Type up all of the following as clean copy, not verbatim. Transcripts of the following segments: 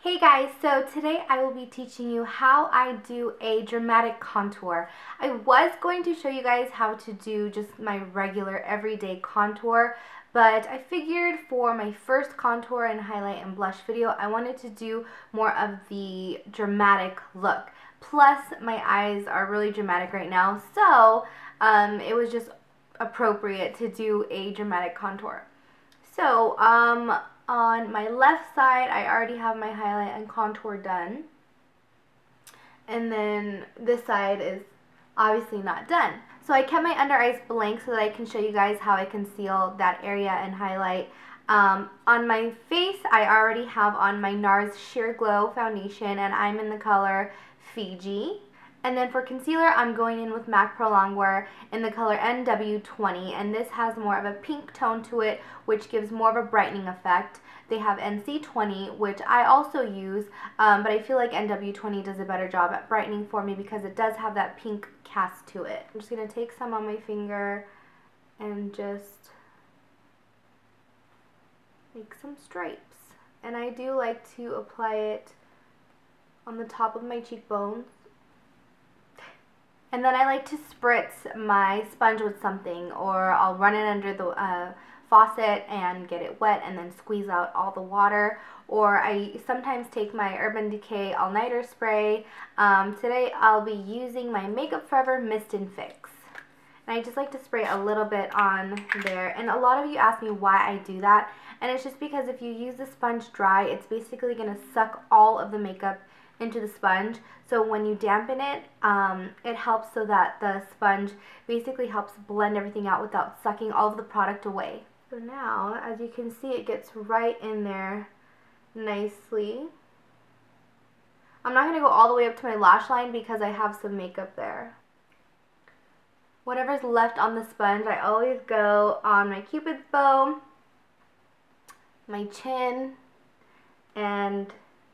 Hey guys, so today I will be teaching you how I do a dramatic contour. I was going to show you guys how to do just my regular everyday contour, but I figured for my first contour and highlight and blush video, I wanted to do more of the dramatic look. Plus, my eyes are really dramatic right now, so it was just appropriate to do a dramatic contour. So, on my left side, I already have my highlight and contour done. And then this side is obviously not done. So I kept my under eyes blank so that I can show you guys how I conceal that area and highlight. On my face, I already have on my Nars Sheer Glow foundation, and I'm in the color FIJI. And then for concealer, I'm going in with MAC Pro Longwear in the color NW20, and this has more of a pink tone to it, which gives more of a brightening effect. They have NC20, which I also use, but I feel like NW20 does a better job at brightening for me because it does have that pink cast to it. I'm just going to take some on my finger and just make some stripes. And I do like to apply it on the top of my cheekbones. And then I like to spritz my sponge with something, or I'll run it under the faucet and get it wet and then squeeze out all the water. Or I sometimes take my Urban Decay All-Nighter Spray. Today I'll be using my Makeup Forever Mist and Fix. And I just like to spray a little bit on there. And a lot of you ask me why I do that. And it's just because if you use the sponge dry, it's basically going to suck all of the makeup into the sponge. So when you dampen it, it helps so that the sponge basically helps blend everything out without sucking all of the product away. So now, as you can see, it gets right in there nicely. I'm not going to go all the way up to my lash line because I have some makeup there. Whatever's left on the sponge, I always go on my Cupid's bow, my chin, and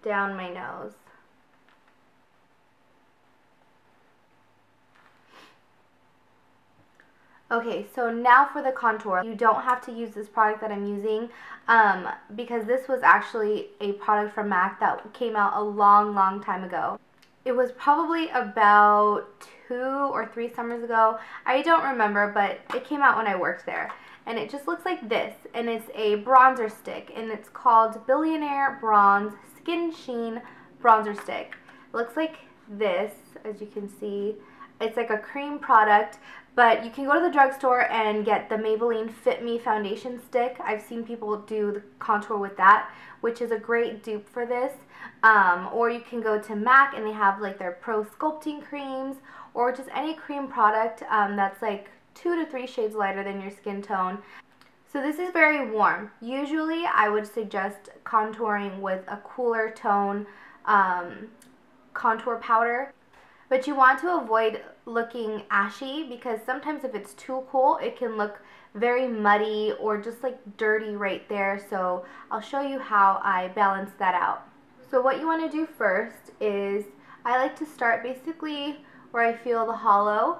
down my nose. Okay, so now for the contour. You don't have to use this product that I'm using because this was actually a product from MAC that came out a long time ago. It was probably about 2 or 3 summers ago. I don't remember, but it came out when I worked there. And it just looks like this, and it's a bronzer stick, and it's called Billionaire Bronze Skin Sheen Bronzer Stick. It looks like this, as you can see. It's like a cream product, but you can go to the drugstore and get the Maybelline Fit Me foundation stick. I've seen people do the contour with that, which is a great dupe for this. Or you can go to MAC and they have like their Pro Sculpting creams, or just any cream product that's like 2 to 3 shades lighter than your skin tone. So this is very warm. Usually I would suggest contouring with a cooler tone contour powder. But you want to avoid looking ashy because sometimes if it's too cool, it can look very muddy or just like dirty right there. So I'll show you how I balance that out. So what you want to do first is I like to start basically where I feel the hollow.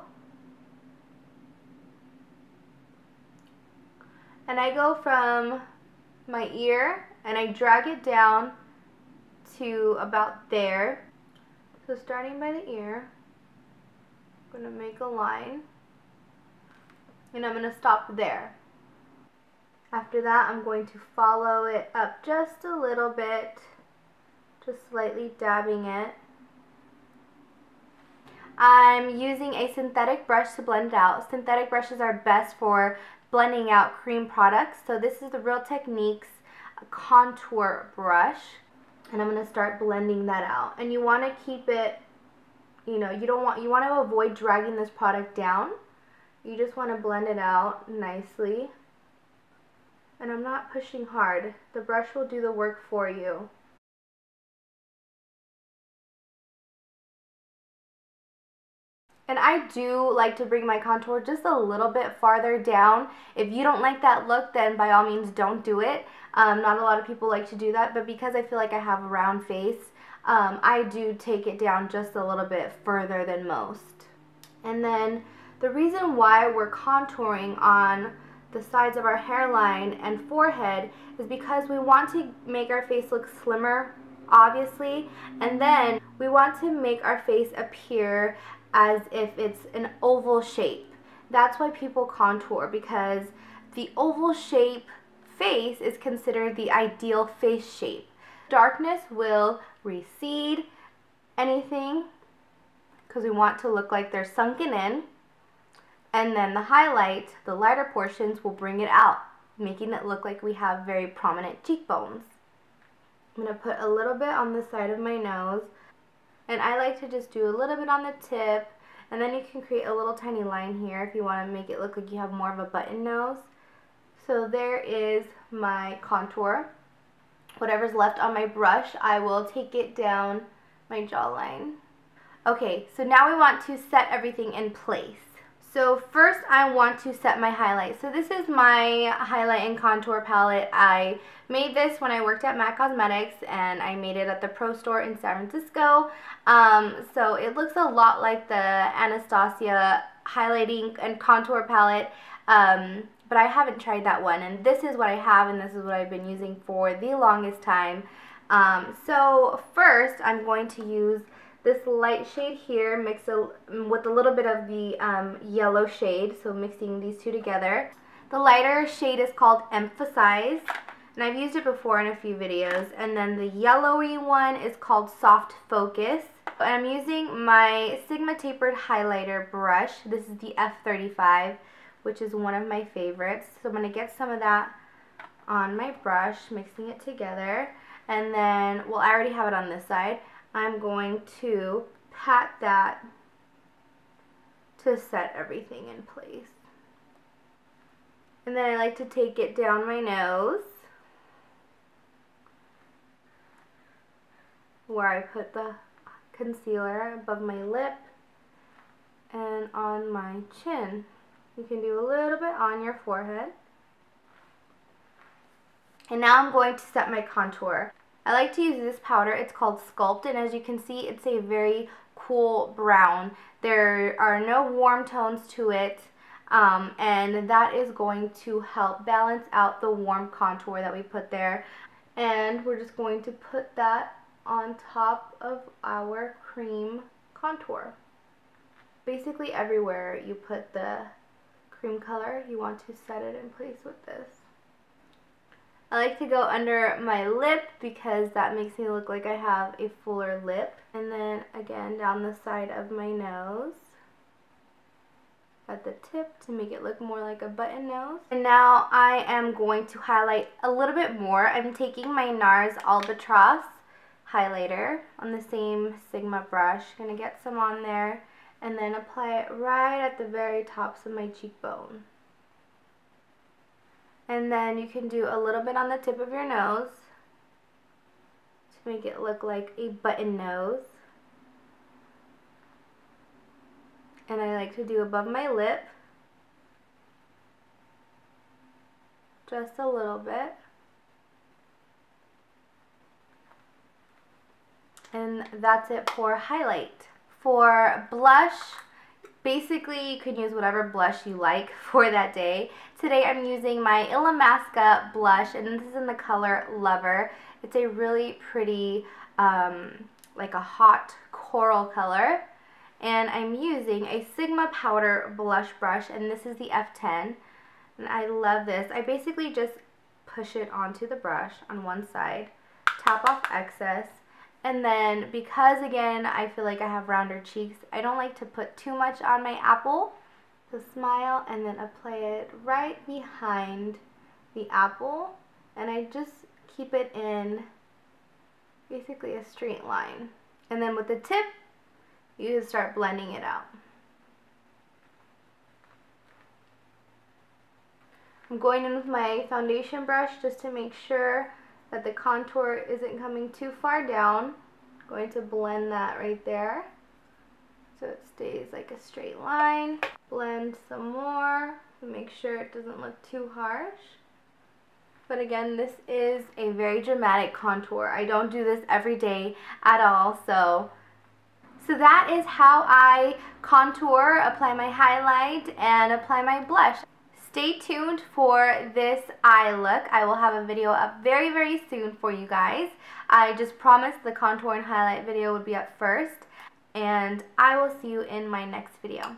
And I go from my ear and I drag it down to about there. So starting by the ear, I'm going to make a line, and I'm going to stop there. After that, I'm going to follow it up just a little bit, just slightly dabbing it. I'm using a synthetic brush to blend it out. Synthetic brushes are best for blending out cream products. So this is the Real Techniques contour brush. And I'm going to start blending that out. And you want to keep it, you want to avoid dragging this product down. You just want to blend it out nicely. And I'm not pushing hard. The brush will do the work for you. And I do like to bring my contour just a little bit farther down. If you don't like that look, then by all means don't do it. Not a lot of people like to do that, but because I feel like I have a round face, I do take it down just a little bit further than most. And then the reason why we're contouring on the sides of our hairline and forehead is because we want to make our face look slimmer obviously. And then we want to make our face appear as if it's an oval shape. That's why people contour, because the oval shape face is considered the ideal face shape. Darkness will recede anything because we want to look like they're sunken in. And then the highlight, the lighter portions, will bring it out, making it look like we have very prominent cheekbones. I'm going to put a little bit on the side of my nose. And I like to just do a little bit on the tip. And then you can create a little tiny line here if you want to make it look like you have more of a button nose. So there is my contour. Whatever's left on my brush, I will take it down my jawline. Okay, so now we want to set everything in place. So first I want to set my highlight. So this is my highlight and contour palette. I made this when I worked at MAC Cosmetics, and I made it at the Pro Store in San Francisco. So it looks a lot like the Anastasia highlighting and contour palette, but I haven't tried that one. And this is what I have, and this is what I've been using for the longest time. So first I'm going to use this light shade here mixed with a little bit of the yellow shade, so mixing these two together. The lighter shade is called Empasize, and I've used it before in a few videos. And then the yellowy one is called Soft Focus. And I'm using my Sigma Tapered Highlighter brush. This is the F35, which is one of my favorites. So I'm going to get some of that on my brush, mixing it together. And then, well, I already have it on this side. I'm going to pat that to set everything in place. And then I like to take it down my nose where I put the concealer, above my lip and on my chin. You can do a little bit on your forehead. And now I'm going to set my contour. I like to use this powder. It's called Sculpt, and as you can see, it's a very cool brown. There are no warm tones to it, and that is going to help balance out the warm contour that we put there. And we're just going to put that on top of our cream contour. Basically everywhere you put the cream color, you want to set it in place with this. I like to go under my lip because that makes me look like I have a fuller lip. And then again down the side of my nose at the tip to make it look more like a button nose. And now I am going to highlight a little bit more. I'm taking my Nars Albatross highlighter on the same Sigma brush. Gonna get some on there and then apply it right at the very tops of my cheekbone. And then you can do a little bit on the tip of your nose to make it look like a button nose. And I like to do above my lip, just a little bit. And that's it for highlight. For blush, basically you can use whatever blush you like for that day. Today I'm using my Illamasqua blush, and this is in the color Lover. It's a really pretty, like a hot coral color. And I'm using a Sigma powder blush brush, and this is the F10. And I love this. I basically just push it onto the brush on one side, tap off excess, and then because again I feel like I have rounder cheeks, I don't like to put too much on my apple. So smile and then apply it right behind the apple, and I just keep it in basically a straight line. And then with the tip, you just start blending it out. I'm going in with my foundation brush just to make sure that the contour isn't coming too far down. I'm going to blend that right there so it stays like a straight line. Blend some more to make sure it doesn't look too harsh. But again, this is a very dramatic contour. I don't do this every day at all, so that is how I contour, apply my highlight, and apply my blush. stay tuned for this eye look. I will have a video up very, very soon for you guys. I just promised the contour and highlight video would be up first, and I will see you in my next video.